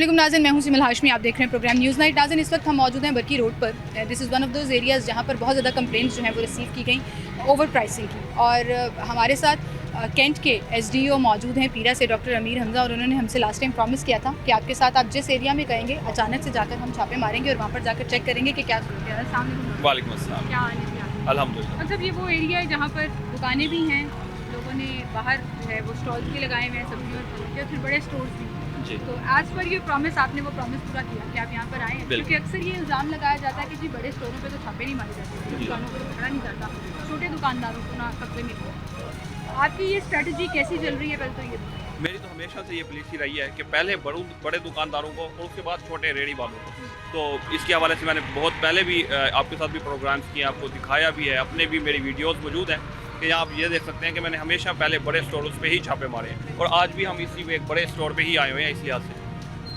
अस्सलामुअलैकुम नाज़रीन, मैं हूं सिमल हाशमी। आप देख रहे हैं प्रोग्राम न्यूज़ नाइट। नाज़रीन, इस वक्त हम मौजूद हैं बरकी रोड पर। This is one of those areas जहां पर बहुत ज़्यादा कंप्लेंट्स जो हैं वो रिसीव की गई ओवर प्राइसिंग की। और हमारे साथ कैंट के एसडीओ मौजूद हैं पीरा से, डॉक्टर अमीर हमज़ा, और उन्होंने हमसे लास्ट टाइम प्रॉमिस किया था कि आपके साथ आप जिस एरिया में कहेंगे अचानक से जाकर हम छापे मारेंगे और वहाँ पर जाकर चेक करेंगे कि क्या सूरत है। वालेकुम अस्सलाम। क्या हाल है? अल्हम्दुलिल्लाह। मतलब ये वो एरिया है जहाँ पर दुकानें भी हैं, लोगों ने बाहर जो है वो स्टॉल्स भी लगाए हुए हैं सब्जी और फलों के, और फिर बड़े स्टोर्स भी जी। तो एज पर ये प्रॉमिस आपने वो प्रॉमिस पूरा किया कि आप यहाँ पर आए हैं, क्योंकि अक्सर ये इल्ज़ाम लगाया जाता है कि जी बड़े स्टोरों पे तो छापे नहीं मारे जाते, दुकानों को तो पकड़ा नहीं जाता, छोटे दुकानदारों को ना कब्जे में लिया। आपकी ये स्ट्रेटजी कैसी चल रही है? पहले तो ये बताइए। मेरी तो हमेशा से ये पॉलिसी रही है कि पहले बड़े दुकानदारों को और उसके बाद छोटे रेडी वालों को। तो इसके हवाले से मैंने बहुत पहले भी आपके साथ भी प्रोग्राम्स किए, आपको दिखाया भी है, अपने भी मेरी वीडियोस मौजूद हैं कि आप ये देख सकते हैं कि मैंने हमेशा पहले बड़े स्टोर्स पे ही छापे मारे हैं, और आज भी हम इसी एक बड़े स्टोर पे ही आए हुए हैं। इस लिहाज से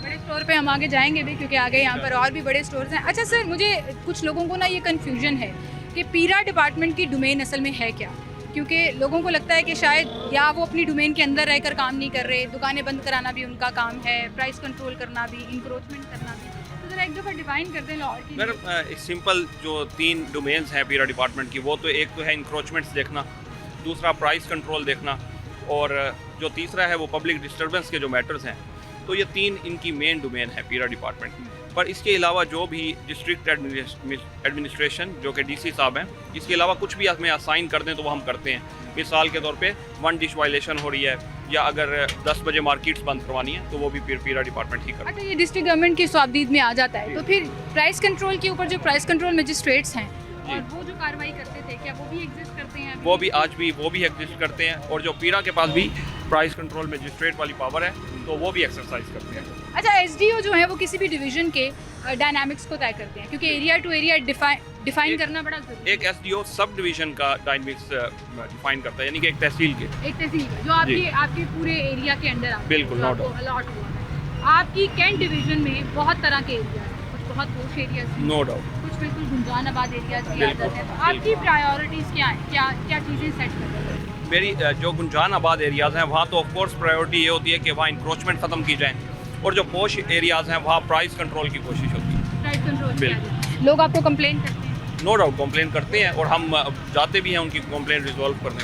बड़े स्टोर पे हम आगे जाएंगे भी, क्योंकि आगे यहाँ पर और भी बड़े स्टोर्स हैं। अच्छा सर, मुझे कुछ लोगों को ना ये कन्फ्यूजन है कि पीरा डिपार्टमेंट की डोमेन असल में है क्या, क्योंकि लोगों को लगता है कि शायद या वो अपनी डोमेन के अंदर रहकर काम नहीं कर रहे, दुकानें बंद कराना भी उनका काम है, प्राइस कंट्रोल करना भी, इंक्रोचमेंट करना भी। तो ज़रा एक दफ़ा डिफाइन कर दें लाहौर की। मैडम सिंपल जो 3 डोमेन्स हैं पीरा डिपार्टमेंट की, वो तो एक तो है इंक्रोचमेंट्स देखना, दूसरा प्राइस कंट्रोल देखना, और जो तीसरा है वो पब्लिक डिस्टर्बेंस के जो मैटर्स हैं। तो ये 3 इनकी मेन डोमेन है पीरा डिपार्टमेंट की। पर इसके अलावा जो भी डिस्ट्रिक्ट एडमिनिस्ट्रेशन जो कि डीसी साहब हैं, इसके अलावा कुछ भी हमें असाइन कर दें तो वो हम करते हैं। मिसाल के तौर पे 1 डिश वायलेशन हो रही है, या अगर 10 बजे मार्केट्स बंद करवानी है तो वो भी पीरा डिपार्टमेंट ही करता है। अच्छा, ये डिस्ट्रिक्ट गवर्नमेंट की स्वाबदीद में आ जाता है, तो फिर प्राइस कंट्रोल के ऊपर जो प्राइस कंट्रोल मजिस्ट्रेट्स हैं और वो जो कार्रवाई करते थे, क्या वो भी एग्जिस्ट करते हैं? वो भी आज भी वो भी एग्जिस्ट करते हैं, और जो पीरा के पास भी प्राइस कंट्रोल मजिस्ट्रेट वाली पावर है तो वो भी एक्सरसाइज करते हैं। अच्छा, एसडीओ जो है वो किसी भी डिवीजन के डायनामिक्स को तय करते हैं, क्योंकि एरिया टू एरिया डिफाइन करना बड़ा जरूरी है। एक एसडीओ सब डिवीजन का डायनामिक्स डिफाइन करता है, यानी कि एक तहसील के जो आपके पूरे एरिया के अंडर आता है, बिल्कुल, जो आपको अलॉट हुआ है। आपकी कैंट डिवीजन में बहुत तरह के एरिया हैं, कुछ बहुत पोश एरियाज, नो डाउट, कुछ बिल्कुल गुंजान आबाद एरियाज भी आ जाते हैं। तो आपकी प्रायोरिटीज़ क्या हैं? क्या चीज़ें सेट कर रहे हैं? मेरी जो गुंजान आबाद एरियाज़ हैं वहाँ तो ऑफकोर्स प्रायोरिटी ये होती है कि वहाँ इंक्रोचमेंट ख़त्म की जाए, और जो पोश एरियाज़ हैं वहाँ प्राइस कंट्रोल की कोशिश होती है। प्राइस कंट्रोल बिल्कुल। लोग आपको कंप्लेन करते हैं? नो डाउट कंप्लेन करते हैं, और हम जाते भी हैं उनकी कंप्लेन रिजॉल्व करने।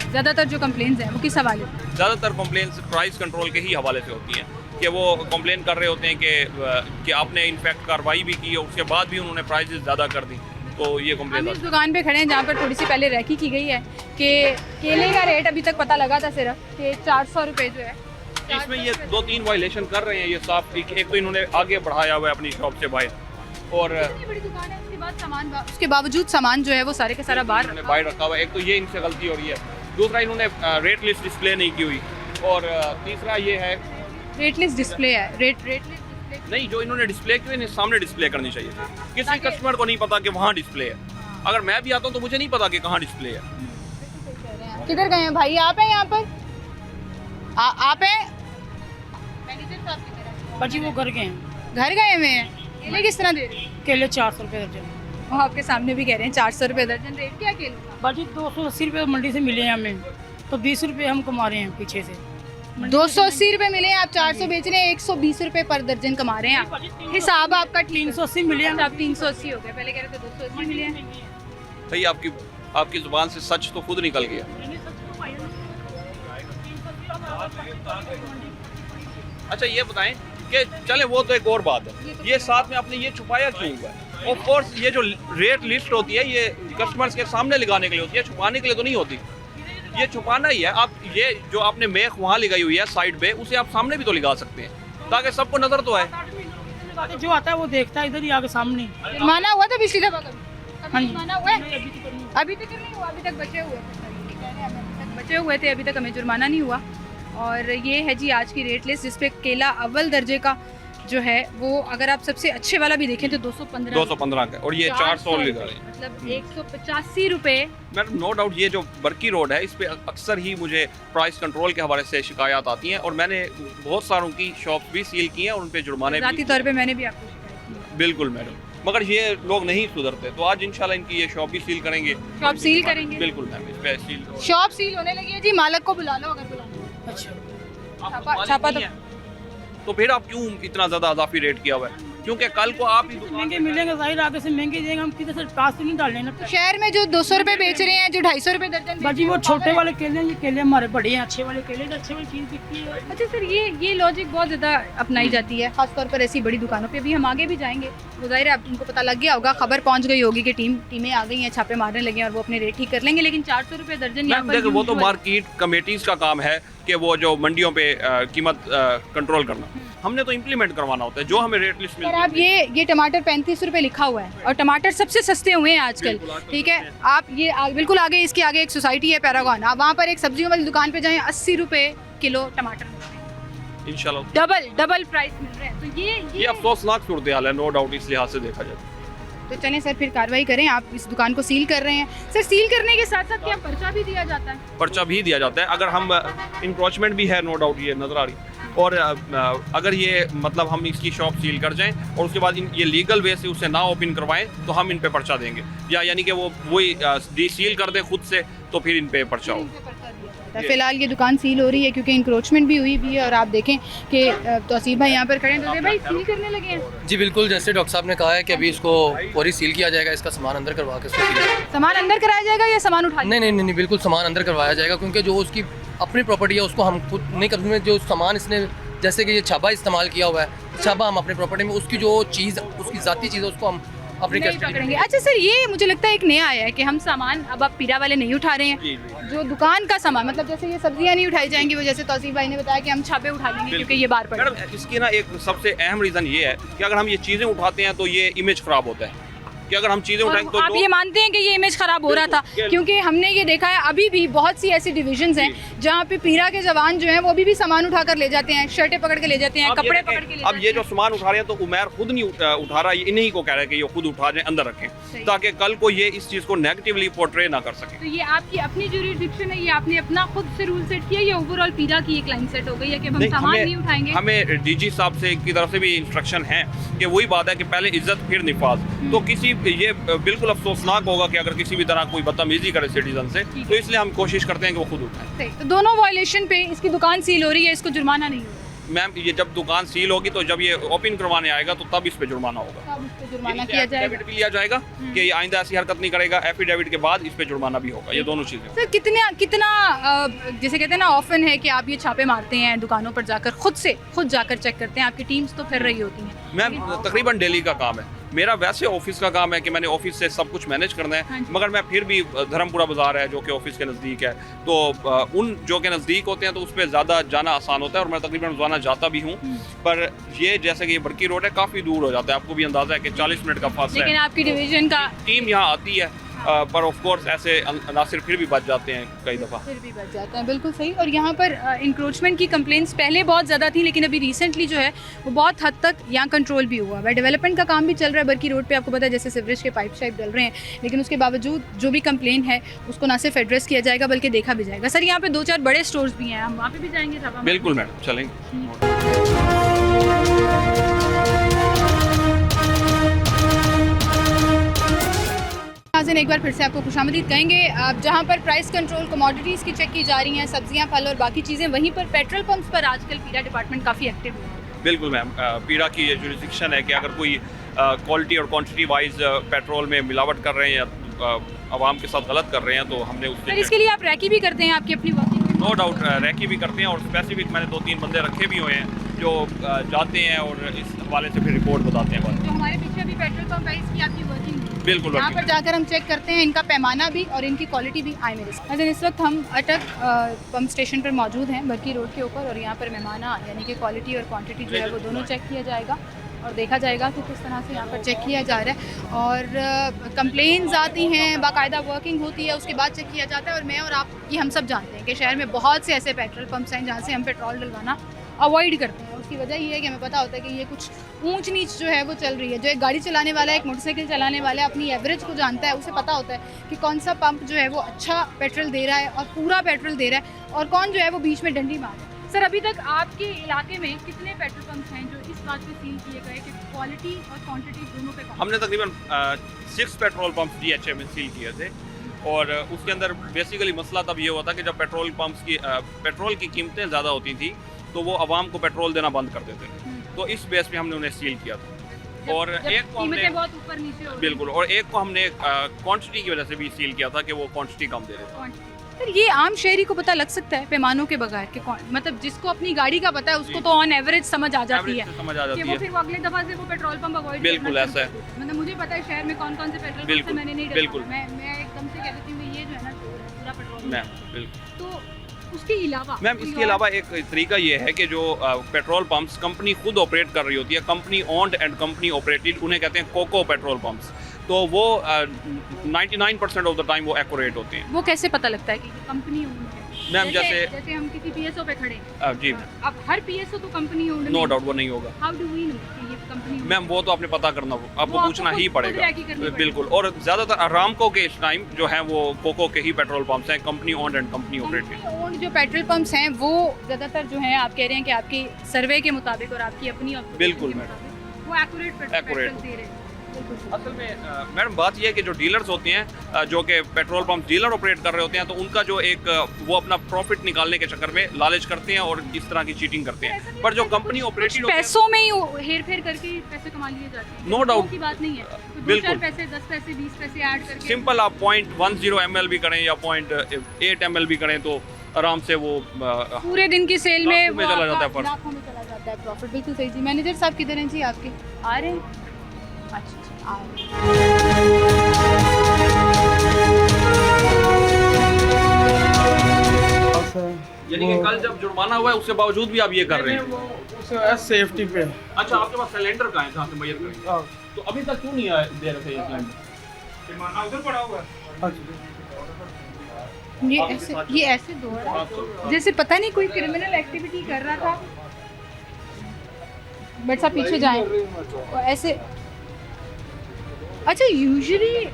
ज़्यादातर जो कंप्लेंट्स हैं वो किस हवाले से? ज़्यादातर कंप्लेन प्राइस कंट्रोल के ही हवाले से होती हैं, कि वो कंप्लेन कर रहे होते हैं कि आपने इनफैक्ट कार्रवाई भी की और उसके बाद भी उन्होंने प्राइसेस ज़्यादा कर दी, तो ये हम कंप्लेन। इस दुकान पे खड़े हैं जहाँ पर थोड़ी सी पहले रैकी की गई है कि केले का रेट अभी तक पता लगा था सिर्फ कि 400 रुपये जो है। इसमें ये 2-3 वायलेशन कर रहे हैं ये साफ। एक तो इन्होंने आगे बढ़ाया हुआ है अपनी शॉप से बाहर, और इतनी बड़ी दुकान है, उसके बावजूद सामान जो है वो सारे के सारा बाहर रखा हुआ है। एक तो ये इनसे गलती हो रही है, दूसरा इन्होंने रेट लिस्ट डिस्प्ले नहीं की हुई, और तीसरा ये है रेट लिस्ट डिस्प्ले है। रेट लिस्ट नहीं, जो इन्होंने डिस्प्ले की हुई सामने डिस्प्ले करनी चाहिए थी। किसी कस्टमर को नहीं पता कि वहाँ डिस्प्ले है। अगर मैं भी आता हूँ तो मुझे नहीं पता कि कहाँ डिस्प्ले है। किधर गए हैं भाई? आप हैं यहाँ पर? आप हैं? मैनेजर साहब किधर हैं? बाजी वो घर गए हैं। घर गए हुए हैं। केले किस तरह दे रहे हैं? केले 400 रुपये दर्जन। वो आपके सामने भी कह रहे हैं 400 रुपये दर्जन। रेट क्या केले का? बाजी 280 रुपये मंडी से मिले हैं हमें, तो 20 रुपये हम कमा रहे हैं पीछे से। 280 रुपये मिले हैं, आप 400 बेच रहे हैं, 120 रुपये पर दर्जन कमा रहे हैं आप। हिसाब आपका 380 मिले हैं। आप 380 हो गए, पहले कह रहे थे 280 मिले हैं। भाई आपकी जुबान से सच तो खुद निकल गया। अच्छा ये बताएं कि चले वो तो एक और बात है, ये साथ में आपने ये छुपाया क्यों हुआ है? ऑफ कोर्स ये जो रेट लिस्ट होती है ये कस्टमर्स के सामने लगाने के लिए होती है, छुपाने के लिए तो नहीं होती। ये छुपाना ही है। आप ये जो आपने मेख वहाँ लगाई हुई है साइड पे, उसे आप सामने भी तो लगा सकते हैं ताकि सबको नजर तो आए। जो आता है वो देखता है इधर ही आगे सामने। जुर्माना हुआ था पिछली दफा कभी? हाँ जी। जुर्माना हुआ है? अभी तक नहीं हुआ, अभी तक बचे हुए थे, अभी तक हमें जुर्माना नहीं हुआ। और ये है जी आज की रेट लिस्ट, जिसपे केला अव्वल दर्जे का जो है वो अगर आप सबसे अच्छे वाला भी देखें तो 215 का, और ये 400 लगा रहे हैं, मतलब 185 रुपये। मैडम नो डाउट ये जो बरकी रोड है इस पे अक्सर ही मुझे प्राइस कंट्रोल के हवाले से शिकायत आती हैं, और मैंने बहुत सारों की शॉप भी सील की हैं और उन पे जुर्माने ज़ाती तौर पे मैंने भी आपको शिकायत की। बिल्कुल मैडम, मगर ये लोग नहीं सुधरते, तो आज इंशाल्लाह इनकी ये शॉप भी सील करेंगे। शॉप सील करेंगे? बिल्कुल मैम, इस पे सील। शॉप सील होने लगी है जी, मालक को बुला लो अगर बुलाना। अच्छा, छापा तो तो फिर आप क्यों इतना ज़्यादा अजाफी रेट किया हुआ है? क्योंकि कल को आप ही महंगे मिलेंगे, जाहिर आगे से महंगे देंगे, हम किसी से पास तो नहीं डालने ना। शहर में जो 200 रुपए बेच रहे हैं, जो 250 रुपए दर्जन बाजी वो छोटे वाले केले हैं, ये केले हमारे बड़े हैं, अच्छे वाले केले, अच्छे वाली चीज़ बिकती है। अच्छा सर, ये लॉजिक बहुत ज़्यादा अपनाई जाती है खासतौर पर ऐसी बड़ी दुकानों पे। अभी हम आगे भी जाएंगे, वो जाहिर है अब उनको पता लग गया होगा, खबर पहुंच गई होगी कि टीमें आ गई हैं, छापे मारने लगे हैं और वो अपने रेट ठीक कर लेंगे। लेकिन 400 रुपये दर्जन यहाँ पर वो तो मार्केट कमेटीज का काम है कि वो जो मंडियों पे कीमत कंट्रोल करना, हमने तो इम्प्लीमेंट करवाना होता है जो हमें रेट लिस्ट सर मिलती है। आप ये टमाटर 35 रुपए लिखा हुआ है और टमाटर सबसे सस्ते हुए हैं आजकल, ठीक है। आप ये बिल्कुल आगे, इसके आगे एक सोसाइटी है पैरागॉन, आप वहाँ पर एक सब्जियों वाली दुकान पे जाएं, 80 रुपए किलो टमाटर मिल रहे हैं, इंशाल्लाह डबल प्राइस मिल रहे हैं। तो ये अफसोसनाक सूरत हाल है, नो डाउट, इस लिहाज से देखा जाए। तो चलें सर फिर कार्रवाई करें। आप इस दुकान को सील कर रहे हैं सर, सील करने के साथ साथ क्या पर्चा भी दिया जाता है? पर्चा भी दिया जाता है अगर हम इंक्रोचमेंट भी है, नो डाउट, ये नज़र आ रही है। और अगर ये मतलब हम इसकी शॉप सील कर जाएं और उसके बाद ये लीगल वे से उसे ना ओपन करवाएं तो हम इन पे पर्चा देंगे, या यानी कि वो वही सील कर दें खुद से तो फिर इन पे पर्चा हो। फिलहाल ये दुकान सील हो रही है क्योंकि इंक्रोचमेंट भी हुई भी है। और आप देखें कि तौसीफ भाई यहाँ पर खड़े हैं, तो भाई सील करने लगे हैं। जी बिल्कुल, जैसे डॉक्टर साहब ने कहा है कि अभी इसको पूरी सील किया जाएगा, इसका सामान अंदर करवा के सामान अंदर कराया जाएगा या सामान उठा? नहीं, बिल्कुल सामान अंदर करवाया जाएगा, क्योंकि जो उसकी अपनी प्रॉपर्टी है उसको हम खुद नहीं कर सकते। जो सामान इसने जैसे कि ये छाबा इस्तेमाल किया हुआ है, छाबा हम अपनी प्रॉपर्टी में उसकी जो चीज़, उसकी ज़ाती चीज़ है, उसको हम अपनी नहीं पकड़ेंगे। अच्छा सर, ये मुझे लगता है एक नया आया है कि हम सामान अब आप पीरा वाले नहीं उठा रहे हैं, जो दुकान का सामान, मतलब जैसे ये सब्जियां नहीं उठाई जाएंगी, वो जैसे तौसीफ भाई ने बताया कि हम छापे उठा लेंगे क्योंकि ये बार पड़े। इसकी ना एक सबसे अहम रीज़न ये है कि अगर हम ये चीज़ें उठाते हैं तो ये इमेज ख़राब होता है कि अगर हम चीज़ें उठाएंगे तो आप ये मानते हैं कि ये इमेज खराब हो रहा था? क्योंकि हमने ये देखा है अभी भी बहुत सी ऐसी डिविजन्स हैं जहाँ पे पीरा के जवान जो हैं वो अभी भी सामान उठा कर ले जाते हैं, शर्टें पकड़ के ले जाते हैं, कपड़े पकड़ के ले जाते हैं। अब ये जो सामान उठा रहे हैं तो उमैर खुद नहीं उठा रहा, ये इन्हीं को कह रहा है कि ये खुद उठा जाए, अंदर रखें, ताकि कल को ये इस चीज़ को नेगेटिवली पोर्ट्रे ना कर सके। तो ये आपकी अपनी ज्यूरिडिक्शन है, ये आपने अपना खुद से रूल सेट किया या ओवरऑल पीरा की एक लाइन सेट हो गई है कि हम सामान नहीं उठाएंगे? हमें डीजी साहब से की तरफ से भी इंस्ट्रक्शन है कि वही बात है कि पहले इज्जत फिर निफाज। तो किसी ये बिल्कुल अफसोसनाक होगा कि अगर किसी भी तरह कोई बदतमीजी करे सिटीजन से, तो इसलिए हम कोशिश करते हैं कि वो खुद उठाएं। तो दोनों वायलेशन पे इसकी दुकान सील हो रही है, इसको जुर्माना नहीं होगा? मैम, ये जब दुकान सील होगी तो जब ये ओपन करवाने आएगा तो तब इस पे जुर्माना होगा, तब इस पे जुर्माना किया जाएगा, एफिडेविट भी लिया जाएगा कि ये आइंदा ऐसी हरकत नहीं करेगा, एफिडेविट के बाद इस पे जुर्माना भी होगा। ये दोनों चीज़ें। सर कितना जैसे कहते हैं ना, ऑफन है कि आप ये छापे मारते हैं दुकानों पर जाकर, खुद जाकर चेक करते हैं? आपकी टीम्स तो फिर रही होती हैं? मैम, तकरीबन डेली का काम है मेरा। वैसे ऑफिस का काम है कि मैंने ऑफिस से सब कुछ मैनेज करना है, मगर मैं फिर भी धर्मपुरा बाज़ार है जो कि ऑफिस के नज़दीक है, तो उन जो के नज़दीक होते हैं तो उस पर ज़्यादा जाना आसान होता है और मैं तकरीबन रोज़ाना जाता भी हूँ। पर ये जैसे कि ये बड़की रोड है, काफ़ी दूर हो जाता है, आपको भी अंदाज़ा है कि 40 मिनट का फासला है। लेकिन आपकी डिवीजन का टीम यहाँ आती है, पर ऑफ कोर्स ऐसे अनासिर फिर भी बच जाते हैं कई दफ़ा। फिर भी बच जाते हैं, बिल्कुल सही। और यहाँ पर इंक्रोचमेंट की कंप्लेंट्स पहले बहुत ज़्यादा थी, लेकिन अभी रिसेंटली जो है वो बहुत हद तक यहाँ कंट्रोल भी हुआ है। डेवलपमेंट का काम भी चल रहा है बरकी रोड पे, आपको पता है, जैसे सीवरेज के पाइप शाइप डल रहे हैं, लेकिन उसके बावजूद जो भी कंप्लेन है उसको ना सिर्फ एड्रेस किया जाएगा बल्कि देखा भी जाएगा। सर, यहाँ पे 2-4 बड़े स्टोर्स भी हैं, हम वहाँ पे भी जाएंगे? बिल्कुल मैडम, चलेंगे। नाज़रीन, एक बार फिर से आपको खुशामदीद कहेंगे। अब जहाँ पर प्राइस कंट्रोल, कमोडिटीज़ की चेक की जा रही हैं, सब्जियाँ, फल और बाकी चीज़ें, वहीं पर पेट्रोल पंप्स पर आजकल पीरा डिपार्टमेंट काफ़ी एक्टिव है। बिल्कुल मैम, पीरा की ये जुरिस्डिक्शन है कि अगर कोई क्वालिटी और क्वांटिटी वाइज पेट्रोल में मिलावट कर रहे हैं या आवाम के साथ गलत कर रहे हैं तो हमने उससे, इसके लिए आप रैकी भी करते हैं? आपकी अपनी वर्किंग? नो डाउट रैकी भी करते हैं और स्पेसिफिक मैंने 2-3 बंदे रखे भी हुए हैं जो जाते हैं और इस हवाले से फिर रिपोर्ट बताते हैं। जो हमारे पीछे अभी पेट्रोल पंप है, इसकी आपकी वर्किंग? बिल्कुल, यहाँ पर जाकर हम चेक करते हैं इनका पैमाना भी और इनकी क्वालिटी भी। आए मेरे साथ इस वक्त हम अटक पंप स्टेशन पर मौजूद हैं बरकी रोड के ऊपर, और यहाँ पर मेहमाना यानी कि क्वालिटी और क्वांटिटी जो है वो दोनों चेक किया जाएगा और देखा जाएगा कि किस तरह से यहाँ पर चेक किया जा रहा है। और कंप्लेंट्स आती हैं, बाकायदा वर्किंग होती है, उसके बाद चेक किया जाता है। और मैं और आप ये हम सब जानते हैं कि शहर में बहुत से ऐसे पेट्रोल पंप्स हैं जहाँ से हम पेट्रोल डलवाना अवॉइड करते हैं। उसकी वजह ये है कि हमें पता होता है कि ये कुछ ऊंच नीच जो है वो चल रही है। जो एक गाड़ी चलाने वाला है, एक मोटरसाइकिल चलाने वाला है, अपनी एवरेज को जानता है, उसे पता होता है कि कौन सा पंप जो है वो अच्छा पेट्रोल दे रहा है और पूरा पेट्रोल दे रहा है, और कौन जो है वो बीच में डंडी मार रहा है। सर, अभी तक आपके इलाके में कितने पेट्रोल पंप हैं जो इस बात पे सील किए गए कि क्वालिटी और क्वांटिटी दोनों पे? हमने तकरीबन 6 पेट्रोल पंप DHA में सील किए थे, और उसके अंदर बेसिकली मसला तब ये हुआ था कि जब पेट्रोल पंप्स की पेट्रोल की कीमतें ज़्यादा होती थी तो वो आवाम को पेट्रोल देना बंद कर देते थे। तो इस बेस पे हमने उन्हें सील किया था। और एक को हमने बहुत ऊपर नीचे हो बिल्कुल, और एक को हमने क्वांटिटी की वजह से भी सील किया था कि वो क्वांटिटी कम दे रहे थे। सर ये आम शहरी को पता लग सकता है पैमानों के बगैर कि कौन, मतलब जिसको अपनी गाड़ी का पता है उसको तो ऑन एवरेज समझ आ जाती एवरेज है से समझ आ कि जाती वो है। फिर वो अगले दफा से वो पेट्रोल पंप अवॉइड बिल्कुल ऐसा है। मतलब मुझे पता है शहर में कौन कौन से पेट्रोल पंप बिल्कुल, मैंने नहीं बिल्कुल। मैं एकदम से कह देती हूँ ये जो है ना पूरा पेट्रोल मैम बिल्कुल। तो उसके अलावा मैम इसके अलावा एक तरीका ये है कि जो पेट्रोल पंप्स कंपनी खुद ऑपरेट कर रही होती है, company owned and company operated, उन्हें कहते हैं कोको पेट्रोल पंप्स। तो वो 99% ऑफ द टाइम वो एक्यूरेट होते हैं। वो कैसे पता लगता है कि कंपनी ओन्ड है? मैम जैसे जैसे हम किसी पीएसओ पे खड़े जी अब हर पीएसओ तो कंपनी ओन्ड नो डाउट वो नहीं होगा हाउ डू वी नो कि ये कंपनी मैम, वो तो आपने पता करना, आपको पूछना ही पड़ेगा। ट्रैक ही करनी पड़ेगी। बिल्कुल, और ज़्यादातर अरामको के इस टाइम जो है वो कोको के ही पेट्रोल पंप्स हैं, company owned and company operated. Company owned जो पेट्रोल पंप्स हैं वो ज़्यादातर जो हैं आप कह रहे हैं कि आपकी सर्वे के मुताबिक और आपकी अपनी बिल्कुल के मैडम। मुताबिक वो एक्यूरेट पेट्रोल दे रहे हैं। असल में मैडम बात यह है कि जो डीलर्स होते हैं जो कि पेट्रोल पंप डीलर ऑपरेट कर रहे होते हैं, तो उनका जो एक वो अपना प्रॉफिट निकालने के चक्कर में लालच करते हैं और इस तरह की चीटिंग करते हैं। पर जो कंपनी ऑपरेटेड होते हैं पैसों में ही हेर फेर करके पैसे कमा लिए जाते हैं। No doubt। की बात नहीं है। तो बिल्कुल। 2-4 पैसे 10 पैसे 20 पैसे ऐड करके सिंपल आप 0.10 ml भी करें या 0.8 ml भी करें तो आराम से वो पूरे दिन की सेल में लाखों में चला जाता है फर्क। लाखों में चला जाता है प्रॉफिट। बिल्कुल सही जी। मैनेजर साहब किधर हैं जी आपके? आ रहे हैं? अच्छा आ रहे हैं। यानी कि कल जब जुर्माना हुआ है उसके बावजूद भी आप ये कर रहे हैं। सेफ्टी पे। अच्छा, आपके पास सिलेंडर कहाँ है जहाँ से मैयर करेंगे? तो अभी तक क्यों नहीं दे रहे थे ये सिलेंडर? उधर पड़ा हुआ है। ये ऐसे दौड़ रहा है जैसे पता नहीं कोई क्रिमिनल एक्टिविटी कर रहा था। बट साहब पीछे जाएं और ऐसे। अच्छा यूजुअली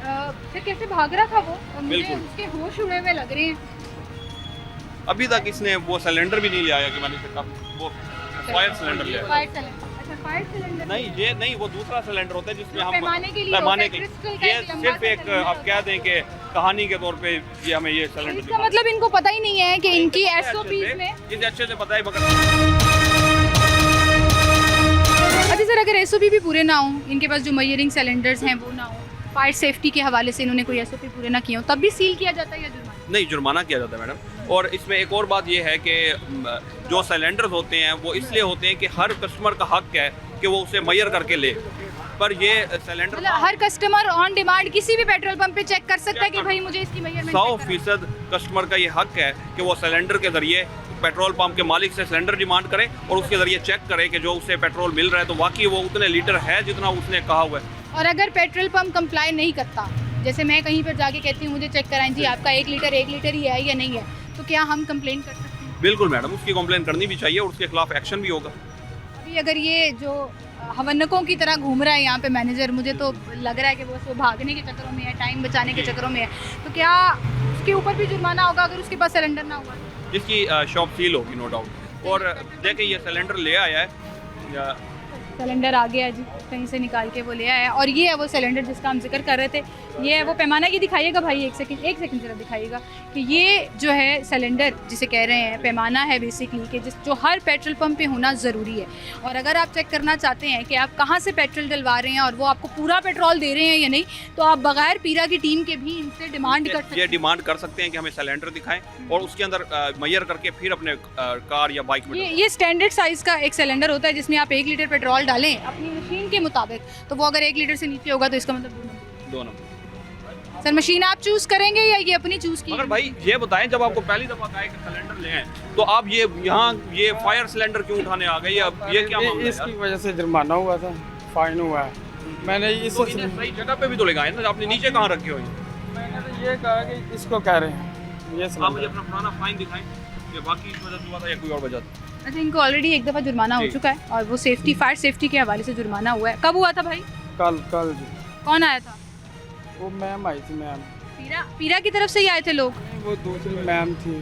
फिर कैसे भाग रहा था वो? मुझे बिल्कुल। उसके होश उड़े हुए लग रहे हैं। अभी तक इसने वो सिलेंडर भी नहीं ले आया कि मैंने वो फायर सिलेंडर लिया। Fire cylinder. अच्छा फायर सिलेंडर नहीं ये नहीं, वो दूसरा सिलेंडर होता है जिसमें हम पैमाने के लिए पैमाने होता है, के crystal का ये एक लंबा सिर्फ सा एक cylinder आप कह दें कि कहानी के तौर पे ये हमें ये सिलेंडर इसका मतलब इनको पता ही नहीं है कि इनकी एसओपीज में। इसे अच्छे से पता है मगर अच्छा सर अगर एसओपी भी पूरे ना हो, इनके पास जो मयरिंग सिलेंडर्स हैं वो ना हो, फायर सेफ्टी के हवाले से इन्होंने कोई एसओपी पूरे ना किए हो, तब भी सील किया जाता है या जुर्माना? नहीं, जुर्माना किया जाता है मैडम। और इसमें एक और बात ये है कि जो सिलेंडर्स होते हैं वो इसलिए होते हैं कि हर कस्टमर का हक है कि वो उसे मैयर करके ले, पर ये सिलेंडर मतलब हर कस्टमर ऑन डिमांड किसी भी पेट्रोल पंप पे चेक कर सकता है कि भाई मुझे इसकी मेजरमेंट 100% कस्टमर का ये हक है कि वो सिलेंडर के जरिए पेट्रोल पंप के मालिक से सिलेंडर डिमांड करे और उसके जरिए चेक करे कि जो उसे पेट्रोल मिल रहा है तो वाकई वो उतने लीटर है जितना उसने कहा हुआ है। और अगर पेट्रोल पंप कंप्लाई नहीं करता, जैसे मैं कहीं पर जाके कहती हूँ मुझे चेक कराएं जी आपका 1 लीटर ही है या नहीं है, तो क्या हम कंप्लेन कर सकते हैं? बिल्कुल मैडम, उसकी कंप्लेन करनी भी चाहिए और उसके खिलाफ एक्शन भी होगा। अभी अगर ये जो हवन्नकों की तरह घूम रहा है यहाँ पे मैनेजर, मुझे तो लग रहा है कि वो भागने के चक्करों में है, टाइम बचाने के चक्करों में है, तो क्या उसके ऊपर भी जुर्माना होगा अगर उसके पास सिलेंडर ना हुआ? जिसकी शॉप सील होगी नो डाउट। और देखिए ये सिलेंडर ले आया है, सिलेंडर आ गया जी, कहीं से निकाल के वो ले आया है। और ये है वो सिलेंडर जिसका हम जिक्र कर रहे थे, ये है वो पैमाना। ये दिखाइएगा भाई, एक सेकंड जरा दिखाइएगा कि ये जो है सिलेंडर जिसे कह रहे हैं पैमाना है बेसिकली, कि जो हर पेट्रोल पंप पे होना ज़रूरी है। और अगर आप चेक करना चाहते हैं कि आप कहाँ से पेट्रोल डलवा रहे हैं और वो आपको पूरा पेट्रोल दे रहे हैं या नहीं, तो आप बगैर पीरा की टीम के भी इनसे डिमांड कर सकते ये हैं। डिमांड कर सकते हैं कि हमें सिलेंडर दिखाएं और उसके अंदर मैयर करके फिर अपने कार या बाइक में ये स्टैंडर्ड साइज़ का एक सिलेंडर होता है जिसमें आप 1 लीटर पेट्रोल डालें अपनी मशीन के मुताबिक, तो वो अगर 1 लीटर से नीचे होगा तो इसका मतलब 2 नंबर। सर मशीन आप चूज़ करेंगे या ये अपनी चूज़ की? मगर भाई ये बताएं, जब आपको पहली दफा कहा कि सिलेंडर ले आए तो आप ये यहाँ ये फायर सिलेंडर क्यों उठाने आ गए? अब ये क्या मामला है इसकी यार? वजह से जुर्माना हुआ था, फाइन हुआ है। मैंने इस तो इन्हें सही जगह पे भी तो लगाए ना, आपने नीचे कहाँ रखे हो? मैंने तो ये कहा कि इसको कह रहे हैं ये आप मुझे अपना पुराना फाइन दिखाएं कि बाकी इस वजह से हुआ था या कोई और वजह था? अच्छा, इनको ऑलरेडी एक दफ़ा जुर्माना हो जी। चुका है और वो फायर सेफ्टी के हवाले से जुर्माना हुआ है। कब हुआ था भाई? कल जी। कौन आया था? वो मैम आई थी, मैम पीरा की तरफ से ही आए थे लोग? वो दूसरी मैम थी।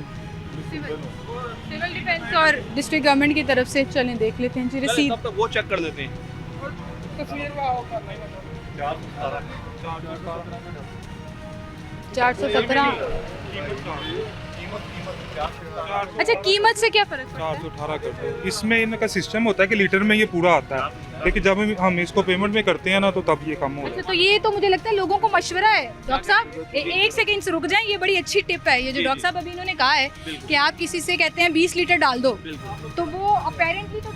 सिविल डिफेंस और डिस्ट्रिक्ट गवर्नमेंट की तरफ से। चलें देख लेते हैं जी चलें, रसीद। तब तक वो चेक कर देते हैं। 417 अच्छा, कीमत से क्या फ़र्क पड़ता है? 418 कर दो। इसमें इनका सिस्टम होता है कि लीटर में ये पूरा आता है, लेकिन जब हम इसको पेमेंट में करते हैं ना तो तब ये कम हो अच्छा, जाता तो ये तो मुझे लगता है लोगों को मशवरा है। डॉक्टर साहब एक सेकंड से रुक जाएं, ये बड़ी अच्छी टिप है ये जो डॉक्टर साहब अभी इन्होंने कहा है कि आप किसी से कहते हैं 20 लीटर डाल दो, तो वो अपेरेंटली तो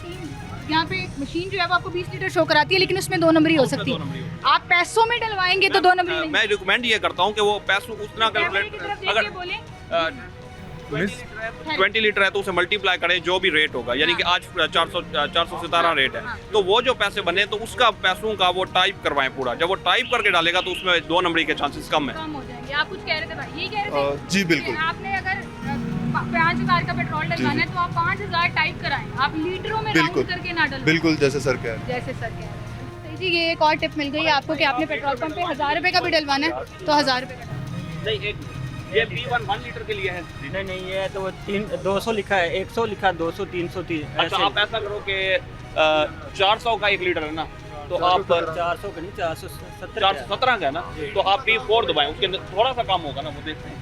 यहाँ पे मशीन जो है वो आपको 20 लीटर शो कराती है, लेकिन उसमें 2 नंबरी हो सकती है। आप पैसों में डलवाएंगे तो 2 नंबरी नहीं। मैं रिकमेंड ये करता हूँ कि वो पैसों उतना कैमरे की तरफ कैलकुलेट देख अगर के बोलें। 20 लीटर है तो उसे मल्टीप्लाई करें जो भी रेट होगा, यानी कि आज 417 रेट है, तो वो जो पैसे बने तो उसका पैसों का वो टाइप करवाएं पूरा। जब वो टाइप करके डालेगा तो उसमें 2 नंबरी के चांसेस कम है। कम हो जाएंगे। आप कुछ कह रहे थे भाई, ये कह रहे थे जी बिल्कुल। कि आपने अगर 5000 का पेट्रोल डलवाना है तो आप 5000 टाइप कराएं, आप लीटरों में बिल्कुल। राउंड करके ना डलवाएं। बिल्कुल जैसे सर कह रहे हैं। जैसे सर कह रहे हैं। सही जी, ये एक और टिप मिल गई आपको कि आपने पेट्रोल पंप पे 1000 रुपये का भी डलवाना है तो 1000 रुपये का डलवाना है। नहीं, ये B1 1 लीटर के लिए है। नहीं ये तो 200 लिखा है, 100 लिखा, 200 300 अच्छा, आप ऐसा करो कि 400 का 1 लीटर है ना, तो आप 400 का नहीं 470 417 का है ना, तो आप B4 दबाएं, उसके अंदर थोड़ा सा कम होगा ना, वो देखते हैं।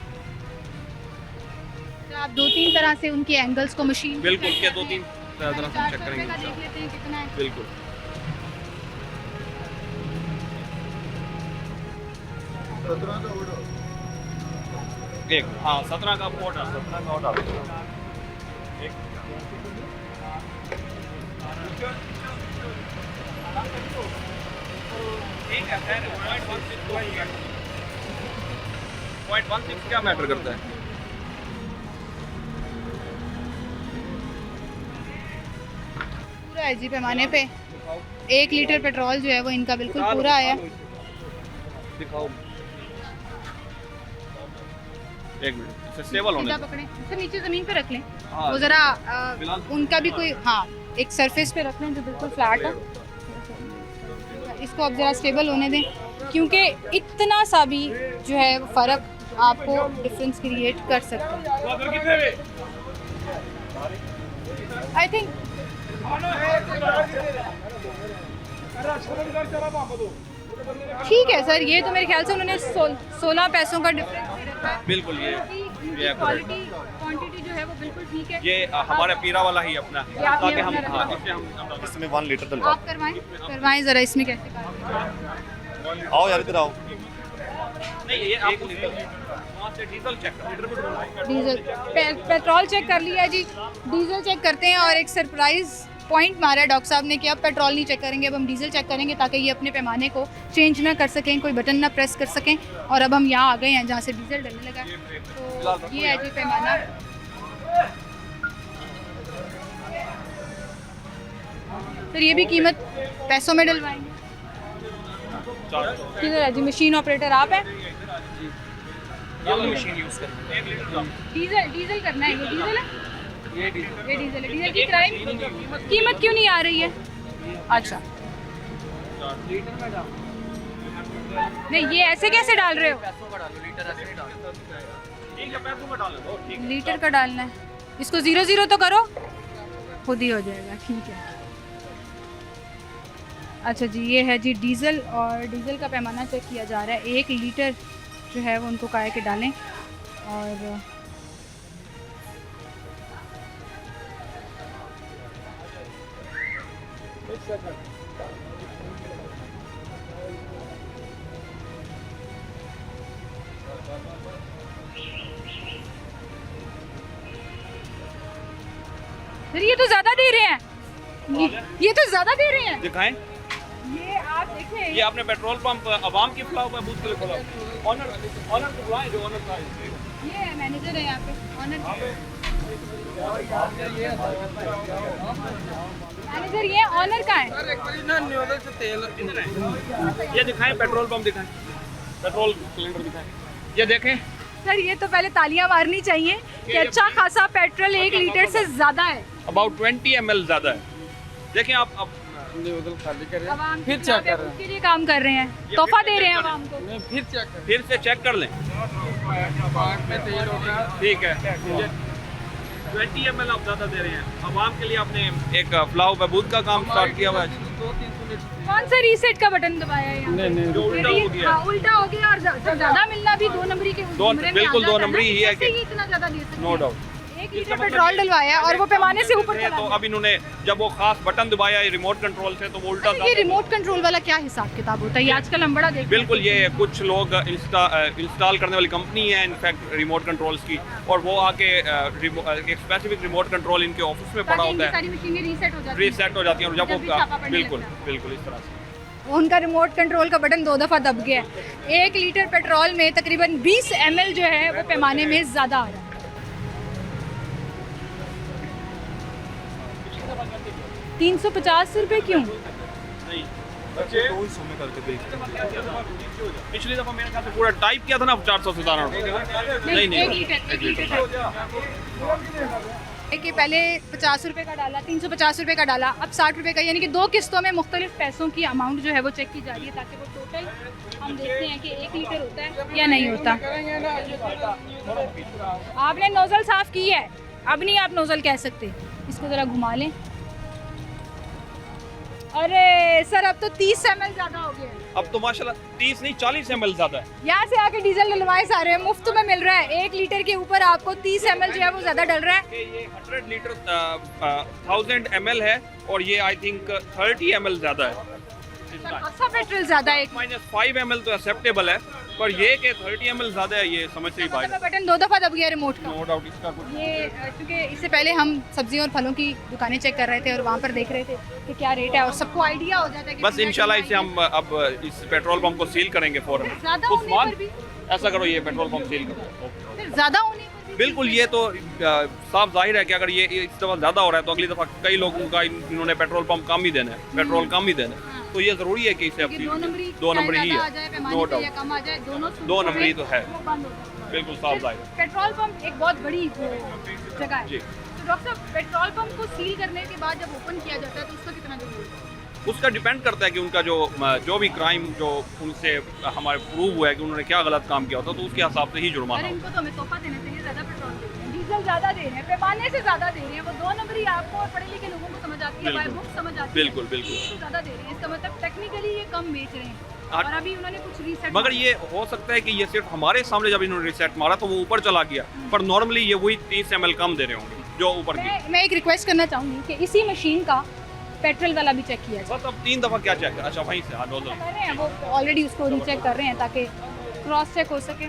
तो आप 2-3 तरह से उनके एंगल्स को मशीन बिल्कुल, के 2-3 तरह से चेक देख करेंगे लेते हैं कितना है। बिल्कुल। एक, हाँ 17 का पोर्ट है, 17 का ऑर्डर एक ठीक है, 0.16 क्या मैटर करता है? पूरा है जी पैमाने पे 1 लीटर पेट्रोल जो है वो इनका बिल्कुल पूरा आया। दिखाओ, एक मिनट, इसे स्टेबल होने सीधा दो। पकड़ें, इसे नीचे ज़मीन पे रख लें। हाँ। वो ज़रा फिलहाल उनका भी कोई एक सरफेस पे रख लें जो बिल्कुल फ्लैट है। इसको अब ज़रा स्टेबल होने दें, क्योंकि इतना सा भी जो है वो फ़र्क आपको डिफरेंस क्रिएट कर सकता है। आई थिंक ठीक है सर, ये तो मेरे ख्याल से उन्होंने 16 पैसों का डिफरेंस दे रखा है। बिल्कुल, ये क्वालिटी क्वांटिटी जो है वो बिल्कुल ठीक है। ये हमारा पीरा वाला ही अपना है, ये आपने ताकि हम अपना हाँ, रखा। इसमें 1 लीटर डलवा। आप करवाएं ज़रा इसमें कैसे करवाएं। आओ यार इधर आओ। नहीं, ये आप वहाँ से डीजल चेक कर, डीजल पेट्रोल चेक कर लिया जी, डीजल चेक करते हैं। और एक सरप्राइज पॉइंट मारा है डॉक्टर साहब ने कि अब पेट्रोल नहीं चेक करेंगे, अब हम डीजल चेक करेंगे ताकि ये अपने पैमाने को चेंज ना कर सकें, कोई बटन ना प्रेस कर सकें। और अब हम यहाँ आ गए हैं जहाँ से डीजल डलने लगा है। तो ये है जी पैमाना। फिर ये भी कीमत पैसों में डलवाएंगे। किधर है जी मशीन ऑपरेटर, आप हैं? मशीन यूज़ करते डीजल डीजल करना है, ये डीजल है, ये डीजल ये डीजल है। डीजल की क्राइम कीमत क्यों नहीं आ रही है? अच्छा, नहीं ये ऐसे कैसे डाल रहे हो? पैसों का डालो, लीटर ऐसे नहीं डालो। ठीक है, पैसों में डाल दो, ठीक है। लीटर का डालना है, इसको 0-0 तो करो, खुद ही हो जाएगा। ठीक है, अच्छा जी, ये है जी डीज़ल, और डीज़ल का पैमाना चेक किया जा रहा है। 1 लीटर जो है वो उनको कहा है कि डालें। और फिर ये तो ज़्यादा दे रहे हैं, ये तो ज़्यादा दे रहे हैं। दिखाएं, ये आप देखें, ये आपने पेट्रोल पंप अवाम की फ्लाव बूथ के लिए खोला। ऑनर को बुलाएं, जो ऑनर का है। ये है मैनेजर है यहाँ पे, ऑनर मैनेजर ये ऑनर का है। ये दिखाएं, पेट्रोल पंप दिखाएं, पेट्रोल सिलेंडर दिखाएं, ये देखें। सर ये तो पहले तालियां मारनी चाहिए कि अच्छा खासा पेट्रोल 1 लीटर से ज़्यादा है। अबाउट 20 ml ज़्यादा है। देखें आप, अब अवाम फिर की चेक कर खिलाफ रहे हैं। उसके लिए काम कर रहे हैं, तोहफा दे रहे हैं अवाम को। फिर से चेक कर लें। ठीक है, 20 ml आप ज़्यादा दे रहे हैं। अवाम के लिए आपने एक फ्लाव बहबूद का काम स्टार्ट किया हुआ है। कौन सा रीसेट का बटन दबाया है यहाँ? नहीं नहीं जो उल्टा हो गया हाँ, उल्टा हो गया और ज्यादा मिलना भी 2 नंबरी के ज़ुमरे में बिल्कुल आ 2 जाता है नंबरी ना, ही है कैसे कि ये इतना ज्यादा दे सकते नो हैं? डाउट 1 लीटर पेट्रोल डलवाया और वो पैमाने से ऊपर है चला तो गया। अब इन्होंने जब वो खास बटन दबाया रिमोट कंट्रोल से तो वो उल्टा अच्छा, ये रिमोट कंट्रोल वाला क्या हिसाब किताब होता है? ये आजकल हम बड़ा देखते हैं। बिल्कुल ये कुछ लोग इंस्टॉल करने वाली कंपनी है इनफैक्ट रिमोट कंट्रोल्स की और वो आके एक स्पेसिफिक रिमोट कंट्रोल इनके ऑफिस में पड़ा ताकि इनकी होता है सारी मशीनें रीसेट हो जाती हैं। रीसेट हो जाती है और जब जब भी छापा वो पड़ने बिल्कुल लगता है। बिल्कुल इस तरह से उनका रिमोट कंट्रोल का बटन 2 दफ़ा दब गया है। 1 लीटर पेट्रोल में तकरीबन 20 ml जो है वो पैमाने में ज़्यादा आ रहा है। 350 रुपये क्यों? नहीं दो हिस्सों में करके देखते हैं। पिछली दफा मेरे ख्याल से पूरा टाइप किया था ना 417 रुपये नहीं नहीं 1 लीटर कि पहले 50 रुपये का डाला, 350 रुपये का डाला, अब 60 रुपये का, यानी कि 2 किस्तों में मुख्तलिफ पैसों की अमाउंट जो है वो चेक की जा रही है ताकि वो टोटल हम देखते हैं कि 1 लीटर होता है या नहीं होता। आपने नोज़ल साफ़ की है, अब नहीं आप नोज़ल कह सकते। इसको ज़रा घुमा लें। अरे सर अब तो 30 ml ज़्यादा हो गया है। अब तो माशाल्लाह 30 नहीं 40 ml ज़्यादा है यहाँ से आके डीजल डलवाए सारे हैं, मुफ्त में मिल रहा है। 1 लीटर के ऊपर आपको 30 ml जो है वो ज़्यादा डल रहा है। कि ये 100 लीटर 1000 ml है और ये आई थिंक 30 ml ज़्यादा है खासा पेट्रोल ज़्यादा है। -5 ml तो एक्सेप्टेबल है पर ये कि 30 ml ज़्यादा है ये समझ से ही बाहर है। बटन 2 दफ़ा दब गया रिमोट का। नो डाउट इसका कुछ ये क्योंकि इससे पहले हम सब्जियों और फलों की दुकानें चेक कर रहे थे और वहाँ पर देख रहे थे कि क्या रेट है और सबको आइडिया हो जाता है कि बस इंशाल्लाह इसे हम अब इस पेट्रोल पंप को सील करेंगे फौरन ज़्यादा कुछ होने मान पर भी ऐसा करो ये पेट्रोल पंप सील करो फिर ज़्यादा होने पर भी बिल्कुल ये तो साफ जाहिर है कि अगर ये इस दफ़ा ज़्यादा हो रहा है तो अगली दफ़ा कई लोगों का इन्होंने पेट्रोल पंप कम ही देना है पेट्रोल कम ही देना है तो ये ज़रूरी है कि इसे अब कि 2 नंबरी 2 नंबर ही चाहे है ज़्यादा आ जाए, पैमाने नो पे या डाउट कम आ जाए, दोनों 2 नंबर ही तो है वो बंद हो जाता है। बिल्कुल साफ जाहिर है पेट्रोल पंप एक बहुत बड़ी जगह है। जी। तो डॉक्टर साहब पेट्रोल पंप को सील करने के बाद जब ओपन किया जाता है तो उसका कितना जरूरी है? उसका डिपेंड करता है कि उनका जो भी क्राइम जो उनसे हमारे प्रूव हुआ है कि उन्होंने क्या गलत काम किया होता तो उसके हिसाब से ही जुर्माना अरे होता इनको तो हमें तोहफा देना चाहिए, ज़्यादा पेट्रोल दे रहे हैं, डीजल ज़्यादा दे रहे हैं, पैमाने से ज़्यादा दे रहे हैं। वो 2 नंबरी आपको और पढ़े लिखे लोगों को समझ आती है, बाय बिल्कुल। बुक समझ आती है। बिल्कुल, बिल्कुल। इसको ज़्यादा दे रहे हैं, इसका मतलब टेक्निकली ये कम बेच रहे हैं हाँ। और अभी उन्होंने कुछ रीसेट मगर ये हो सकता है कि ये सिर्फ हमारे सामने जब इन्होंने रिसेट मारा तो वो ऊपर चला गया पर नॉर्मली ये वही 30 ml कम दे रहे होंगे जो ऊपर की मैं एक रिक्वेस्ट करना चाहूँगी कि इसी मशीन का पेट्रोल वाला भी चेक किया जाए। बस अब 3 दफ़ा क्या चेक अच्छा वहीं से हाँ नोजल कर रहे हैं वो ऑलरेडी उसको रीचेक कर रहे हैं ताकि क्रॉस चेक हो सके।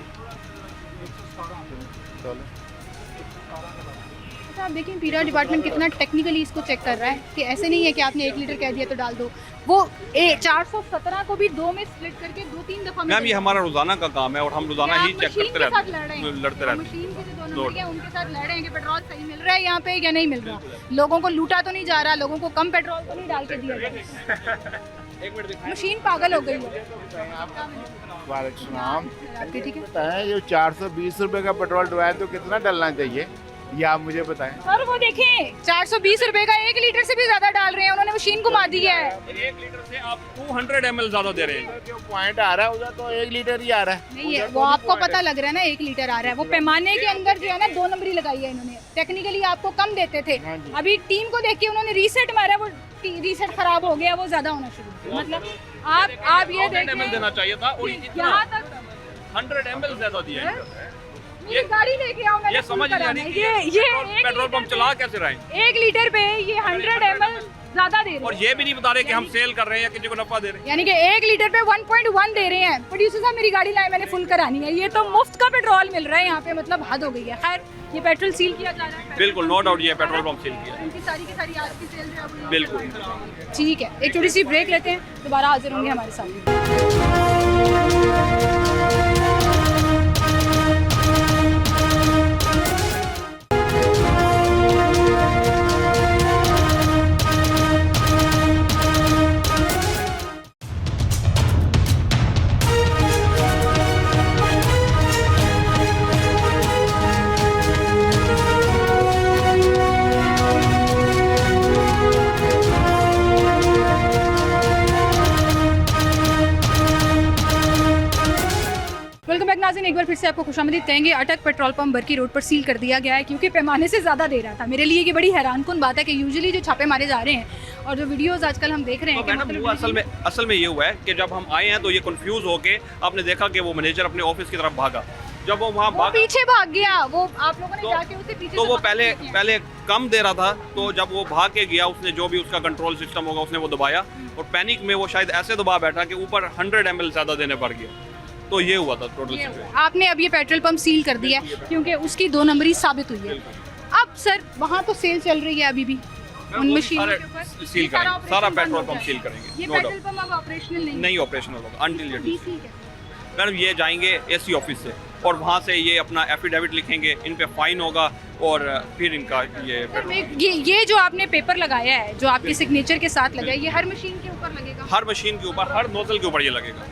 अच्छा आप देखिए पीरा डिपार्टमेंट कितना टेक्निकली इसको चेक कर रहा है कि ऐसे नहीं है कि आपने 1 लीटर कह दिया तो डाल दो। वो 417 को भी 2 में स्प्लिट करके 2-3 दफा में मैम ये हमारा रोजाना का काम है और हम रोजाना ही चेक करते रहते हैं लड़ते रहते हैं मशीन के जो 2 नंबर हैं उनके साथ लड़ रहे हैं कि पेट्रोल सही मिल रहा है यहाँ पे या नहीं मिल रहा, लोगों को लूटा तो नहीं जा रहा, लोगों को कम पेट्रोल तो नहीं डाल के दिया जा रहा। एक मिनट दिखाएं मशीन पागल हो गई है वालेकुम आपकी, ठीक है बताएं जो 420 रुपए का पेट्रोल डलवाए तो कितना डलना चाहिए ये आप मुझे बताएं। सर वो देखें 420 रुपए का 1 लीटर से भी ज्यादा डाल रहे हैं, उन्होंने मशीन घुमा दी है। 1 लीटर से आप 200 ml ज़्यादा दे रहे हैं जो पॉइंट आ रहा है उधर तो 1 लीटर ही आ रहा है। नहीं है वो आपको पता लग रहा है ना 1 लीटर आ रहा है, वो पैमाने के अंदर जो है ना 2 नंबरी लगाई है इन्होंने, टेक्निकली आपको कम देते थे, हाँ जी। अभी टीम को देख के उन्होंने रीसेट मारा, वो रीसेट खराब हो गया, वो ज्यादा होना शुरू हुआ। मतलब आप ये 100 ml देना चाहिए था और इतना यहाँ तक 100 ml ज़्यादा दिया है ये गाड़ी लेके आओ, मैंने ये फुल समझ नहीं आ कराना रही है। कि ये पेट्रोल पंप चला कैसे रहे हैं 1 लीटर पे ये 100 ml ज्यादा दे रहे और हैं, ये भी नहीं बता रहे कि हम सेल कर रहे हैं या किसी को नफा दे रहे हैं यानी कि 1 लीटर पे 1.1 दे रहे हैं। प्रोड्यूसर साहब मेरी गाड़ी लाए, मैंने फुल करानी है, ये तो मुफ्त का पेट्रोल मिल रहा है यहाँ पे, मतलब हद हो गई है। खैर ये पेट्रोल सील किया जा रहा है, बिल्कुल नो डाउट ये पेट्रोल पंप सेल किया है उनकी सारी की सारी आज की सेल जो है वो यहाँ बिल्कुल। पे चल रही है। ठीक है, एक छोटी सी ब्रेक लेते हैं, दोबारा हाजिर होंगे हमारे साथ। वेलकम बैक नाज़रीन, एक बार फिर से आपको खुशामदीद कहेंगे। अटक पेट्रोल पंप बरकी रोड पर सील कर दिया गया है क्योंकि पैमाने से ज़्यादा दे रहा था। मेरे लिए ये बड़ी हैरान कुन बात है कि यूजुअली जो छापे मारे जा रहे हैं और जो वीडियोस आजकल हम देख रहे हैं तो कि मैडम मतलब वो असल में ये हुआ है कि जब हम आए हैं तो ये कंफ्यूज होके आपने देखा कि वो मैनेजर अपने ऑफिस की तरफ भागा। जब वो वहाँ वो भागा पीछे भाग गया, वो आप लोगों ने तो- जाके उसे पीछे तो से वो पकड़ पहले लिया। पहले कम दे रहा था, तो जब वो भाग के गया उसने जो भी उसका कंट्रोल सिस्टम होगा उसने वो दबाया और पैनिक में वो शायद ऐसे दबा बैठा कि ऊपर 100 ml ज़्यादा देने पड़ गया। तो ये हुआ था टोटल ये सिचुएशन। आपने अब ये पेट्रोल पंप सील कर दिया है क्योंकि उसकी 2 नंबरी साबित हुई है। अब सर वहाँ तो सेल चल रही है अभी भी उन मशीनों के ऊपर सील ये सारा करेंगे, सारा ऑपरेशन बंद पेट्रोल हो पंप जाएगा। सील करेंगे, ये नो पेट्रोल डाउट। पंप अब ऑपरेशनल नहीं नहीं ऑपरेशनल होगा अंटिल ये डीसी क्या? मैडम ये जाएंगे एसी ऑफिस से और वहाँ से ये अपना एफिडेविट लिखेंगे, इन पे फाइन होगा और फिर इनका ये सर, ये जो आपने पेपर लगाया है जो आपके सिग्नेचर के साथ लगा है, ये हर मशीन के ऊपर लगेगा हर मशीन के ऊपर, हर नोजल के ऊपर ये लगेगा।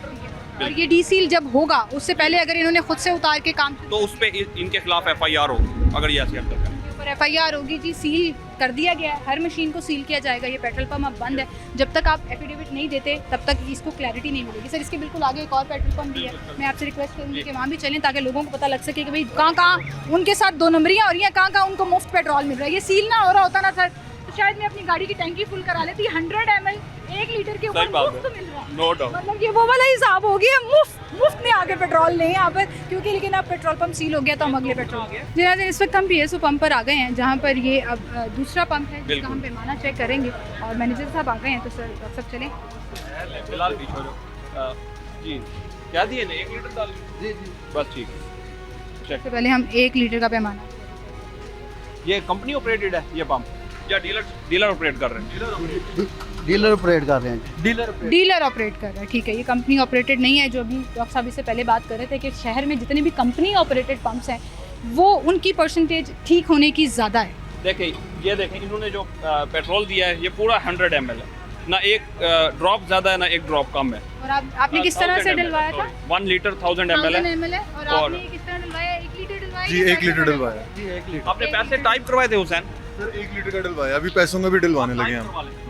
और ये डीसील जब होगा उससे पहले अगर इन्होंने खुद से उतार के काम तो उस पर इनके खिलाफ FIR होगी अगर ये ऐसी हरकत करें। ऊपर FIR होगी जी। सील कर दिया गया है, हर मशीन को सील किया जाएगा। ये पेट्रोल पंप अब बंद है, जब तक आप एफिडेविट नहीं देते तब तक इसको क्लैरिटी नहीं मिलेगी। सर इसके बिल्कुल आगे एक और पेट्रोल पंप भी है, मैं आपसे रिक्वेस्ट करूँगी कि वहाँ भी चलें ताकि लोगों को पता लग सके कि भाई कहाँ उनके साथ 2 नंबरियाँ हो रही हैं, कहाँ उनको मुफ्त पेट्रोल मिल रहा है। ये सील ना हो रहा होता ना सर तो शायद मैं अपनी गाड़ी की टैंकी फुल करा लेती। 100 ml 1 लीटर के ऊपर सही बात मुफ्त है, मिल रहा है। No doubt. मतलब ये वो वाला हिसाब हो गया, मुफ्त में आके पेट्रोल लें यहाँ पर, क्योंकि लेकिन अब पेट्रोल पंप सील हो गया तो हम अगले पेट्रोल जनाज़ इस वक्त हम PSO पंप पर आ गए हैं जहाँ पर ये अब दूसरा पंप है जिसका हम पैमाना चेक करेंगे और मैनेजर साहब आ गए हैं। तो सर आप सब चलें। फिलहाल पीछे हो जाओ। जी क्या दिए ना 1 लीटर डाल जी बस ठीक है। सबसे पहले हम 1 लीटर का पैमाना, ये कंपनी ऑपरेटेड है ये पंप या डीलर ऑपरेट कर रहे हैं? डीलर ऑपरेट कर रहे हैं। डीलर ऑपरेट कर रहा है, ठीक है। ये कंपनी ऑपरेटेड नहीं है, जो अभी डॉक्टर साहब इससे पहले बात कर रहे थे कि शहर में जितने भी कंपनी ऑपरेटेड पंप्स हैं वो उनकी परसेंटेज ठीक होने की ज़्यादा है। ये देखें इन्होंने जो पेट्रोल दिया है ये पूरा 100 ml है, ना एक ड्रॉप ज़्यादा है ना एक ड्रॉप कम है। और आपने किस तरह से डलवाया था? 1 लीटर 1000 ml 1000 है। ml है और आपने किस तरह डलवाया? 1 लीटर डलवाया? जी या 1 लीटर पैसे डलवाया। जी 1 लीटर। आपने पैसे टाइप करवाए थे हुसैन? सर 1 लीटर का डलवाया, अभी पैसों में भी डलवाने लगे हम।